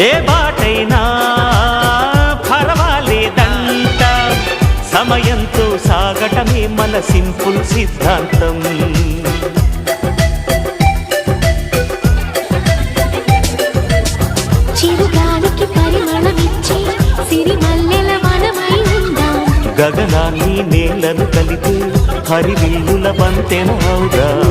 ఏ బాటైనా పర్వాలేదంట, సమయంతో సాగటమే మన సింపుల్ సిద్ధాంతం. చిరుగాలికి పరిమళమిచ్చే సిరిమల్లెల వనమై ఉందాం, గగనాన్ని నేలను కలిపే హరివిల్లుల బంతెన అవుదాం.